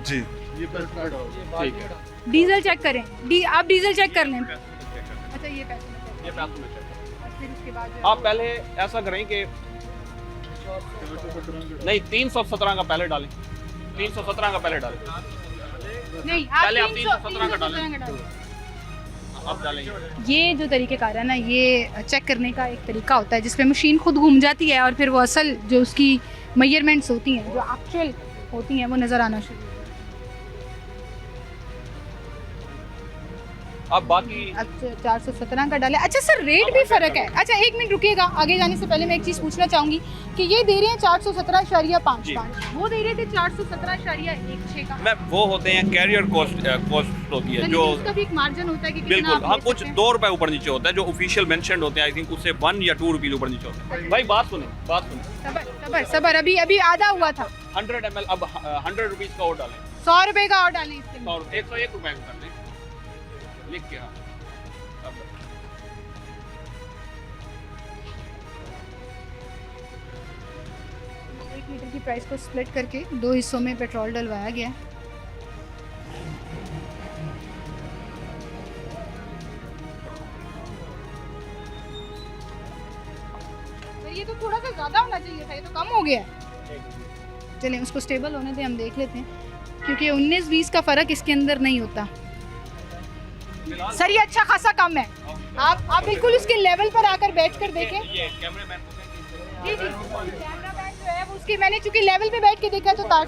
जी ठीक है डीजल चेक करें। आप डीजल चेक कर लें। अच्छा ये पैसे ये पैसों में check। और फिर उसके बाद आप पहले ऐसा करें कि नहीं 317 का पहले डालें, 317 का पहले डालें। नहीं पहले आप 300 317 का डालें। 317 का डालें। अब डालेंगे। ये जो तरीक़ेकार है ना, ये चेक करने का एक तरीका होता है जिसमें मशीन खुद घूम जाती है और फिर वो असल जो उसकी मेजरमेंट्स होती हैं, जो एक्चुअल होती हैं, वो नज़र आना शुरू हो जाती अब बाकी है। अब 417 का डाला। अच्छा सर रेट भी फ़र्क है। अच्छा 1 मिनट रुकिएगा, आगे जाने से पहले मैं एक चीज़ पूछना चाहूँगी कि ये दे रहे हैं 417.55, वो दे रहे थे 417.16 का। मैं वो होते हैं कैरियर कॉस्ट होती है जो उसका भी एक मार्जिन होता है कि कितना बिल्कुल आप हाँ ले कुछ सकते हैं। 2 रुपए ऊपर नीचे होता है जो ऑफिशियल मेंशन होते हैं। आई थिंक उससे 1 या 2 रुपीज़ ऊपर नीचे होता है। भाई बात सुने सबर अभी आधा हुआ था। 100 ml अब 100 रुपीज़ का और डालें, 100 रुपए का और डालें इसके लिए। 101 रुपए का कर दें लिख के। हाँ अब 1 लीटर की प्राइस को स्प्लिट करके 2 हिस्सों में पेट्रोल डलवाया गया है। तो ये तो थोड़ा सा ज़्यादा होना चाहिए था, ये तो कम हो गया है। चलें उसको स्टेबल होने दें, हम देख लेते हैं क्योंकि 19-20 का फ़र्क इसके अंदर नहीं होता। सर ये अच्छा खासा कम है। आप बिल्कुल उसके लेवल पर आकर बैठ कर देखें। ये कैमरामैन जी कैमरामैन जो है वो उसकी मैंने चूंकि लेवल पे बैठ के देखा तो तार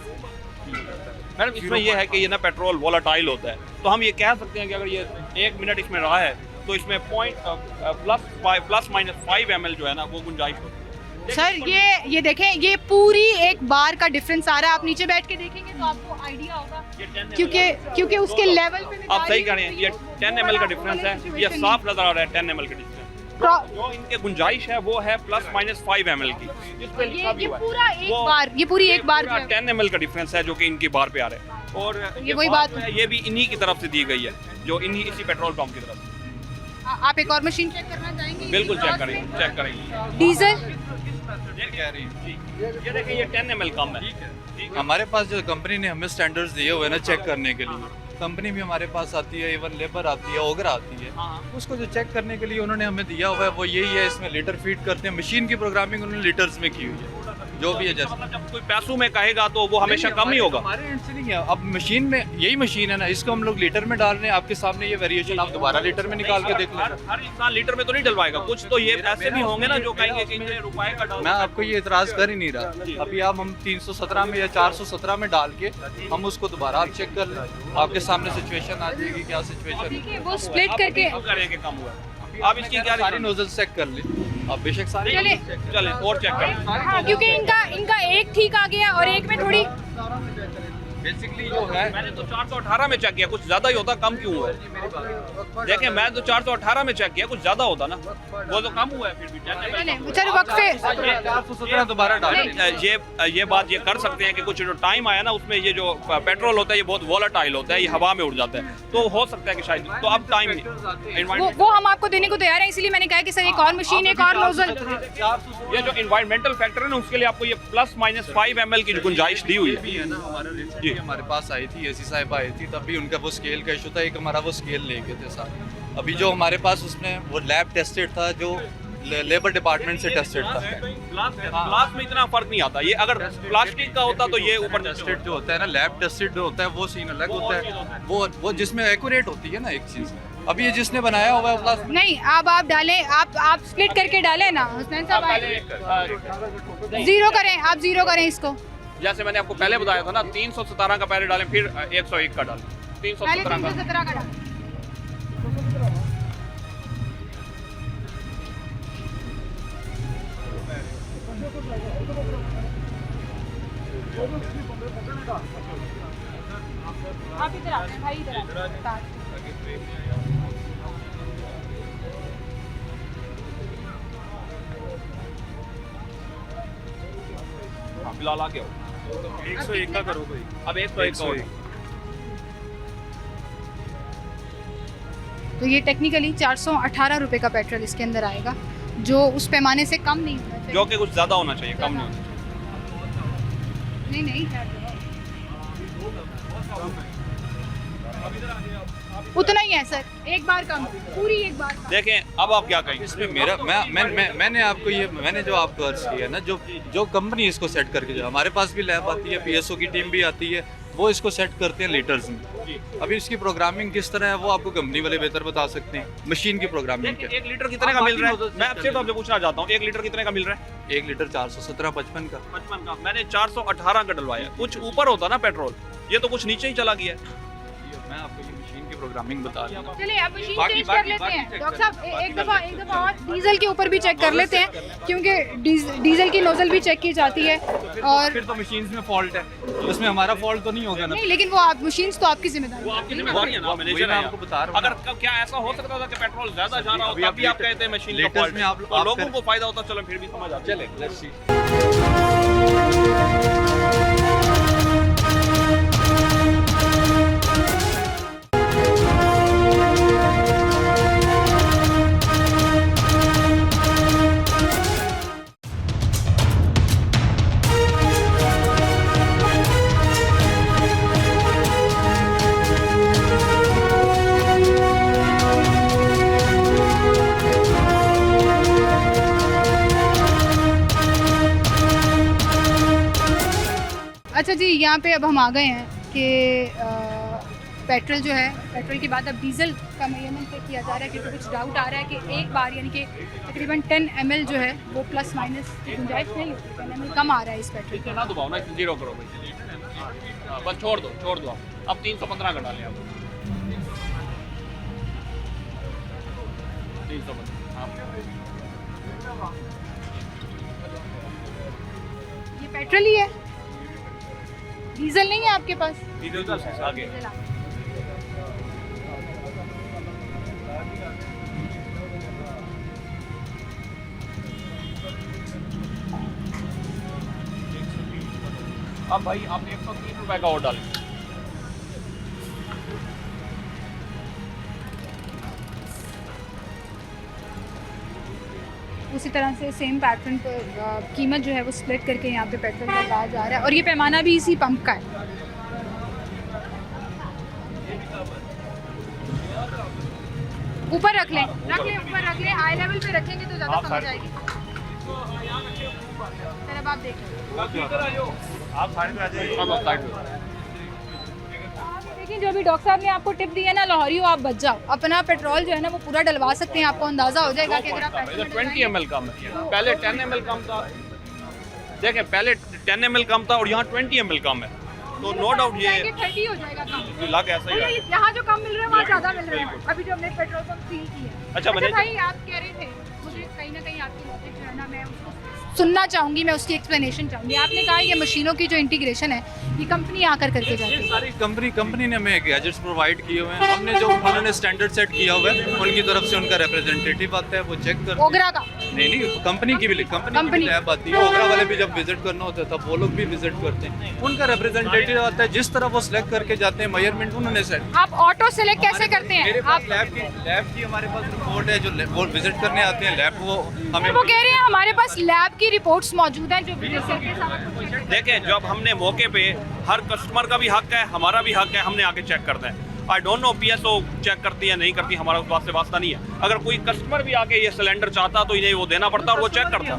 मैडम इसमें ये है कि ये ना पेट्रोल वोलाटाइल होता है, तो हम ये कह सकते हैं कि अगर ये 1 मिनट इसमें रहा है तो इसमें प्लस माइनस 5 ml जो है ना वो गुंजाइश होती है। सर ये देखें, ये पूरी एक बार का डिफरेंस आ रहा है। आप नीचे बैठ के देखेंगे तो आपको आइडिया होगा ये 10 ml क्योंकि उसके लेवल पे आप सही कह रहे हैं, ये 10 ml का डिफरेंस है, ये साफ नजर आ रहा है 10 ml का डिफरेंस। जो इनके गुंजाइश है वो है प्लस माइनस 5 ml की, जिस पे लिखा भी ये हुआ है। पूरा एक वो- बार ये पूरी एक बार जो है 10 ml का डिफरेंस है जो कि इनकी बार पे आ रहा है। और ये वही बार बात जो है ये भी इन्हीं की तरफ से दी गई है, जो इसी पेट्रोल पंप की तरफ से। आप एक और मशीन चेक करना चाहेंगे? बिल्कुल चेक करेंगे। डीजल ये कह रही है ये देखिए ये 10 ml कम है। ठीक है हमारे पास जो कंपनी ने हमें स्टैंडर्ड्स दिए हुए हैं ना चेक करने के लिए, कंपनी भी हमारे पास आती है, इवन लेबर आती है, ओगर आती है, उसको जो चेक करने के लिए उन्होंने हमें दिया हुआ है वो यही है। इसमें लीटर फीड करते हैं, मशीन की प्रोग्रामिंग उन्होंने लीटर्स में की हुई है। जो भी है जैसे मतलब जब कोई पैसों में कहेगा तो वो हमेशा कम ही होगा। हमारे एंड से नहीं है। अब मशीन में यही मशीन है ना, इसको हम लोग लीटर में डाल रहे हैं, आपके सामने ये वेरिएशन आप दोबारा लीटर में निकाल के देख लें। हर इंसान लीटर में तो नहीं डलवाएगा, कुछ तो ये ऐसे भी होंगे ना जो कहेंगे कि ये रुपए का डाल। मैं आपको ये इतराज कर ही नहीं रहा। अभी आप हम 317 में या 417 में डाल के हम उसको दोबारा आप चेक कर लें, आपके सामने सिचुएशन आ जाएगी क्या सिचुएशन ठीक है। है, वो स्प्लिट करके करेंगे कम हुआ। आप इसकी क्या सारी नोजल चेक कर लें, आप बेशक सारी चले चले और चेक कर लें। हाँ, क्योंकि इनका एक ठीक आ गया और एक में थोड़ी बेसिकली जो है मैंने तो 418 में चेक किया, कुछ ज्यादा ही होता, कम क्यों हुआ है? देखें मैं तो 418 में चेक किया, कुछ ज्यादा होता ना, वो तो कम हुआ है फिर भी। चलो वक्फे 417 दोबारा डालें। ये बात ये कर सकते हैं कि कुछ जो टाइम आया ना उसमें ये जो पेट्रोल होता है ये बहुत वॉलेटाइल होता है, ये हवा में उड़ जाता है, तो हो सकता है कि शायद तो अब टाइम वो हम आपको देने को तैयार है, इसीलिए मैंने कहा कि सर एक और मशीन, एक और नोजल। ये जो इन्वायरमेंटल फैक्टर है ना उसके लिए आपको ये ±5 ml की गुंजाइश दी हुई है। जी हमारे पास आई थी एसी साहिबा आई थी, तब भी उनका वो स्केल का इशू था, एक हमारा वो स्केल ले गए थे साथ। अभी जो हमारे पास उसमें वो लैब टेस्टेड था, जो लेबर डिपार्टमेंट से टेस्टेड था। ग्लास में इतना फर्क नहीं आता, ये अगर प्लास्टिक का होता तो ये ऊपर टेस्टेड जो होता है ना, लैब टेस्टेड जो होता है वो सीन अलग होता है, वो जिसमें एक्यूरेट होती है ना एक चीज़। अभी ये जिसने बनाया हुआ है प्लास्टिक नहीं, अब आप डालें, आप स्प्लिट करके डालें ना हुसैन साहब, जीरो करें, आप जीरो करें इसको। जैसे मैंने आपको पहले बताया था ना, 317 का पहले डालें, फिर 101 का डालें, 317 का। 317 का डालें। आप इधर आते हैं भाई, इधर आते हैं। फिलहाल आ गया 101 का करो भाई। अब 101 का होगा। तो ये टेक्निकली 418 रुपये का पेट्रोल इसके अंदर आएगा, जो उस पैमाने से कम नहीं होना चाहिए। जो कि कुछ ज़्यादा होना चाहिए, कम नहीं होना नहीं नहीं उतना ही है सर, एक बार कम, पूरी एक बार कम। देखें अब आप क्या कहेंगे इसमें मेरा मैंने आपको ये मैंने जो आपको अर्ज किया ना, जो कंपनी इसको सेट करके, जो हमारे पास भी लैब आती है, पीएसओ की टीम भी आती है, वो इसको सेट करते हैं लीटर्स में। अभी इसकी प्रोग्रामिंग किस तरह है वो आपको कंपनी वाले बेहतर बता सकते हैं। मशीन की प्रोग्रामिंग क्या 1 लीटर कितने का मिल रहा है? मैं आपसे आपसे पूछना चाहता हूँ, 1 लीटर कितने का मिल रहा है? 1 लीटर 417 55 का। 55 का। मैंने 418 का डलवाया, कुछ ऊपर होता ना पेट्रोल, ये तो कुछ नीचे ही चला गया है। मैं आपको ये मशीन की प्रोग्रामिंग बता रहा हूँ। चलिए आप मशीन चेंज कर लेते हैं डॉक्टर साहब, एक दफ़ा और डीजल के ऊपर भी चेक कर लेते हैं, क्योंकि डीजल की नोजल भी चेक की जाती है। और फिर तो मशीन में फॉल्ट है, उसमें हमारा फॉल्ट तो नहीं होगा ना। नहीं, लेकिन वो आप मशीन तो आपकी जिम्मेदारी है। आपकी जिम्मेदारी है ना, मैनेजर है आपको बता रहा हूँ। अगर क्या ऐसा हो सकता था कि पेट्रोल ज्यादा जा रहा हो, अभी तभी आप कहते हैं मशीन का latest फॉल्ट में है, आप तो लोगों कर- को फायदा होता, चलो फिर भी समझ आता। चले लेट्स सी। अच्छा जी, यहाँ पे अब हम आ गए हैं कि पेट्रोल जो है, पेट्रोल के बाद अब डीजल का मेजरमेंट चेक किया जा रहा है, क्योंकि कुछ डाउट आ रहा है कि एक बार यानी कि तकरीबन 10 ml जो है वो प्लस माइनस की गुंजाइश नहीं होती, 10 ml कम आ रहा है इस पेट्रोल ठीक है ना, दबाओ ना, जीरो करो भाई, हाँ, बस छोड़ दो आप। अब 315 का डालें आप, 315। हाँ। ये पेट्रोल ही है, डीजल नहीं है आपके पास? आगे अब भाई आप 103 रुपए का और डालें। उसी तरह से सेम पैटर्न पर कीमत जो है वो स्प्लिट करके यहाँ पे पेट्रोल का बताया जा रहा है, और ये पैमाना भी इसी पंप का है। ऊपर रख लें, ऊपर रख लें, आई लेवल पे रखेंगे तो ज़्यादा समझ आएगी। सर अब आप देखें, देखिए जो भी डॉक्टर साहब ने आपको टिप दी है ना, लाहौरी हो आप बच जाओ, अपना पेट्रोल जो है ना वो पूरा डलवा सकते हैं, आपको अंदाजा हो जाएगा कि अगर आप पैसे में 20 ml कम है, पहले 10 ml कम था। देखें पहले 10 ml कम था और यहाँ 20 ml कम है, तो नो डाउट ये 30 हो जाएगा कम। लाख ऐसा ही है। यहाँ जो कम मिल रहे हैं वहाँ ज्यादा मिल रहे हैं, अभी जो हमने पेट्रोल पंप सील की है। अच्छा भाई आप कह रहे थे, मुझे कहीं ना कहीं आपकी लॉजिक जो है ना मैं उसको सुनना चाहूंगी, मैं उसकी एक्सप्लेनेशन चाहूंगी। आपने कहा ये मशीनों की जो इंटीग्रेशन है ये कंपनी आकर करके जाती है। सारी कंपनी ने हमें गैजेट्स प्रोवाइड किए हुए हैं, हमने जो उन्होंने स्टैंडर्ड सेट किया हुआ है उनकी तरफ से उनका रिप्रेजेंटेटिव आता है, वो चेक करते हैं। ओगरा का नहीं कंपनी की भी लैब आती है, ओगरा वाले भी जब विजिट करना होता है तब वो लोग भी विजिट करते हैं, उनका रिप्रेजेंटेटिव आता है, जिस तरह वो सिलेक्ट करके जाते हैं मेजरमेंट उन्होंने सेट। आप ऑटो सेलेक्ट कैसे करते हैं? मेरे पास लैब की हमारे पास रिपोर्ट है, जो वो विजिट करने आते हैं लैब, वो हमें वो कह रहे हैं हमारे पास लैब की रिपोर्ट्स मौजूद हैं जो देखें, जब हमने मौके पे हर कस्टमर का भी हक है, हमारा भी हक है, हमने आके चेक करते हैं। I don't know PSO check करती है नहीं करती, हमारा उस बात से वास्ता नहीं है। अगर कोई कस्टमर भी आके ये सिलेंडर चाहता तो इन्हें वो देना पड़ता और वो चेक करता।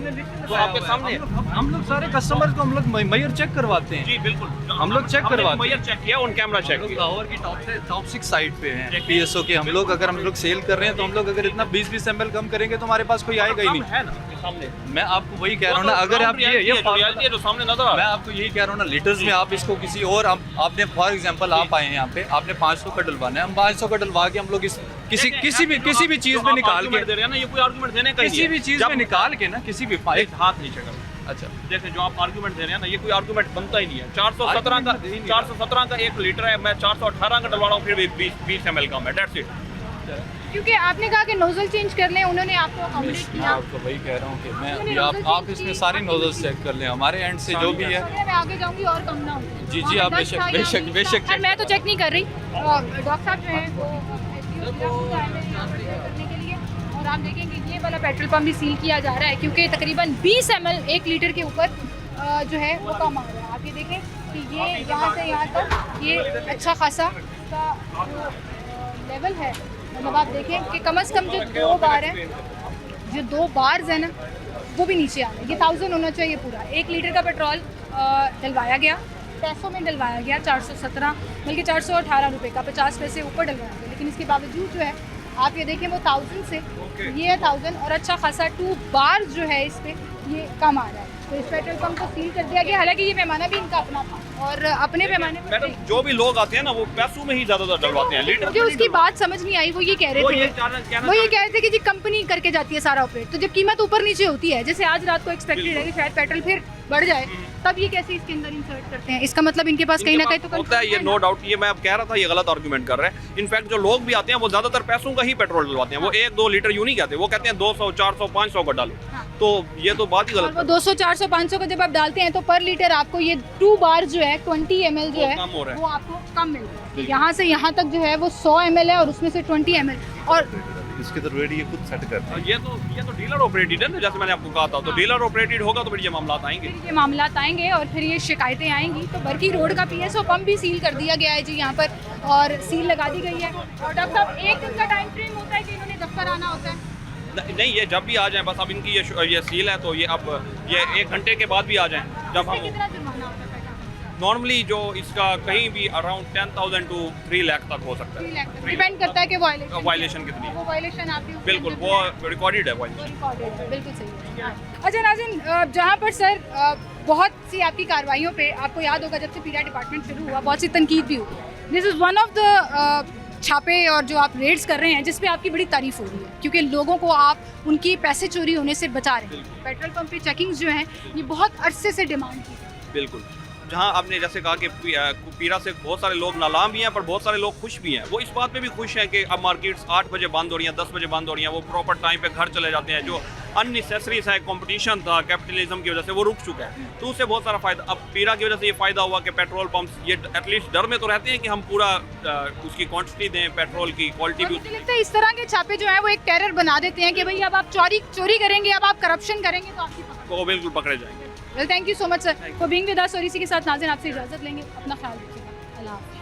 तो आपके सामने हम लोग सारे कस्टमर को हम लोग मेजर चेक करवाते हैं। जी बिल्कुल, हम लोग चेक करवाते हैं, मेजर चेक किया, ऑन कैमरा चेक किया। लाहौर की टॉप 6 साइट पे हैं पीएसओ के। हम लोग अगर हम लोग सेल कर रहे हैं तो हम लोग अगर इतना 20 ml कम करेंगे तो हमारे पास कोई आएगा ही नहीं। है ना सामने, मैं आपको वही कह रहा हूँ ना, अगर आप ये जो सामने नजर आ मैं आपको यही कह रहा हूँ ना, लीटर्स में आप इसको किसी और आपने फॉर एग्जांपल आप आए हैं यहाँ पे, आपने 500 का डलवाना है, हम 500 का डलवा के हम लोग इस किसी भी चीज में निकाल के दे रहे हैं ना, ये कोई आर्गुमेंट देने का किसी भी चीज में निकाल के ना किसी भी एक हाथ नीचे करो। अच्छा देखें, जो आप आर्गुमेंट दे रहे हैं ना, ये कोई आर्गुमेंट बनता ही नहीं है। 417 का 1 लीटर है, मैं 418 का डलवा रहा हूँ, फिर भी 20 ml कम है, दैट्स इट। क्योंकि आपने कहा कि नोजल चेंज कर लें, उन्होंने आपको अकोमोडेट मैं किया। आपको वही कह रहा हूँ कि मैं अभी आप इसमें सारी नोजल्स चेक कर लें, हमारे एंड से जो भी है। मैं आगे जाऊंगी और कम ना हो। जी आप बेशक मैं तो चेक नहीं कर रही, डॉक्टर साहब जो है वो करने के लिए। और आप देखेंगे ये वाला पेट्रोल पंप भी सील किया जा रहा है क्योंकि तकरीबन 20 ml 1 लीटर के ऊपर जो है वो कम आ रहा है। आप ये देखें कि ये यहाँ से यहाँ तक ये अच्छा खासा का लेवल है। मतलब आप देखें कि कम से कम जो 2 बार है, जो 2 बार्स है ना वो भी नीचे आ रहे हैं। ये 1000 होना चाहिए पूरा। 1 लीटर का पेट्रोल डलवाया गया, पैसों में डलवाया गया 417 बल्कि 418 रुपये का, 50 पैसे ऊपर डलवाया गया। लेकिन इसके बावजूद जो है आप ये देखें वो 1000 से ये है 1000 और अच्छा खासा 2 बार जो है इस पर ये कम आ रहा है। तो इस पेट्रोल पंप को सील कर दिया गया। हालांकि ये पैमाना भी इनका अपना था और अपने पैमाने पर मैडम जो भी लोग आते हैं ना वो पैसों में ही ज़्यादातर डलवाते हैं, लीटर मुझे उसकी बात समझ नहीं आई। वो ये कह रहे थे कि जी कंपनी करके जाती है सारा ऑपरेट, तो जब कीमत ऊपर नीचे होती है, जैसे आज रात को एक्सपेक्टेड है कि शायद पेट्रोल फिर बढ़ जाए, तब ये कैसे इसके अंदर इंसर्ट करते हैं? इसका मतलब इनके पास कहीं ना कहीं तो होता है ये, नो डाउट। ये मैं अब कह रहा था, ये गलत आर्गुमेंट कर रहे हैं। इनफैक्ट जो लोग भी आते हैं वो ज्यादातर पैसों का ही पेट्रोल डलवाते हैं। वो 1-2 लीटर यूं नहीं कहते, वो कहते हैं 200, 400, 500 का डालो। तो ये तो बात ही गलत है। 200, 400, 500 का जब आप डालते हैं तो पर लीटर आपको ये 2 बार जो है 20 ml जो है वो आपको कम मिल रहा है। यहाँ से यहाँ तक जो है वो 100 ml है और उसमें से 20 ml और इसके तो रेट ये खुद सेट करते हैं। ये तो डीलर ऑपरेटेड है ना, जैसे मैंने आपको कहा था। तो डीलर ऑपरेटेड होगा तो फिर ये मामला आएंगे, और फिर ये शिकायतें आएंगी। तो बरकी रोड का पीएसओ पंप भी सील कर दिया गया है जी यहाँ पर, और सील लगा दी गई है। और डॉक्टर साहब 1 दिन का टाइम फ्रेम होता है कि इन्होंने दफ्तर आना होता है? नहीं, ये जब भी आ जाए बस। अब इनकी ये सील है तो ये अब ये 1 घंटे के बाद भी आ जाएं जब हम। कितना जुर्माना होता है? नॉर्मली जो इसका कहीं भी अराउंड 10,000 to 3 लाख तक हो सकता है। डिपेंड करता है कि वायलेशन कितनी है। वो वायलेशन आपकी बिल्कुल वो रिकॉर्डेड है वायलेशन। बिल्कुल सही है। अच्छा नाज़रीन, जहाँ पर सर बहुत सी आपकी कार्रवाइयों पे आपको याद होगा जब से पीरा डिपार्टमेंट शुरू हुआ बहुत सी तनकीद भी हुई। This is one of the छापे और जो आप रेड्स कर रहे हैं जिस पे आपकी बड़ी तारीफ हो रही है क्योंकि लोगों को आप उनकी पैसे चोरी होने से बचा रहे हैं। पेट्रोल पंप पे चेकिंग्स जो हैं ये बहुत अरसे से डिमांड की। बिल्कुल, जहाँ आपने जैसे कहा कि पीरा से बहुत सारे लोग नालाम भी हैं पर बहुत सारे लोग खुश भी हैं। वो इस बात पे भी खुश हैं कि अब मार्केट्स 8 बजे बंद हो रही हैं, 10 बजे बंद हो रही हैं, वो प्रॉपर टाइम पे घर चले जाते हैं। जो अननेसेसरीज है, कंपटीशन था कैपिटलिज्म की वजह से, वो रुक चुका है। तो उससे बहुत सारा फ़ायदा अब पीरा की वजह से ये फ़ायदा हुआ कि पेट्रोल पंप्स ये एटलीस्ट डर में तो रहते हैं कि हम पूरा उसकी क्वांटिटी दें, पेट्रोल की क्वालिटी भी। मुझे लगता है इस तरह के छापे जो है वो एक टेरर बना देते हैं कि भाई अब आप चोरी करेंगे, अब आप करप्शन करेंगे तो आपकी वो बिल्कुल पकड़े जाएंगे। Well, thank you so much sir for being with us. और इसी के साथ नाज़रीन आपसे इजाज़त लेंगे। अपना ख्याल रखिएगा। अल्लाह।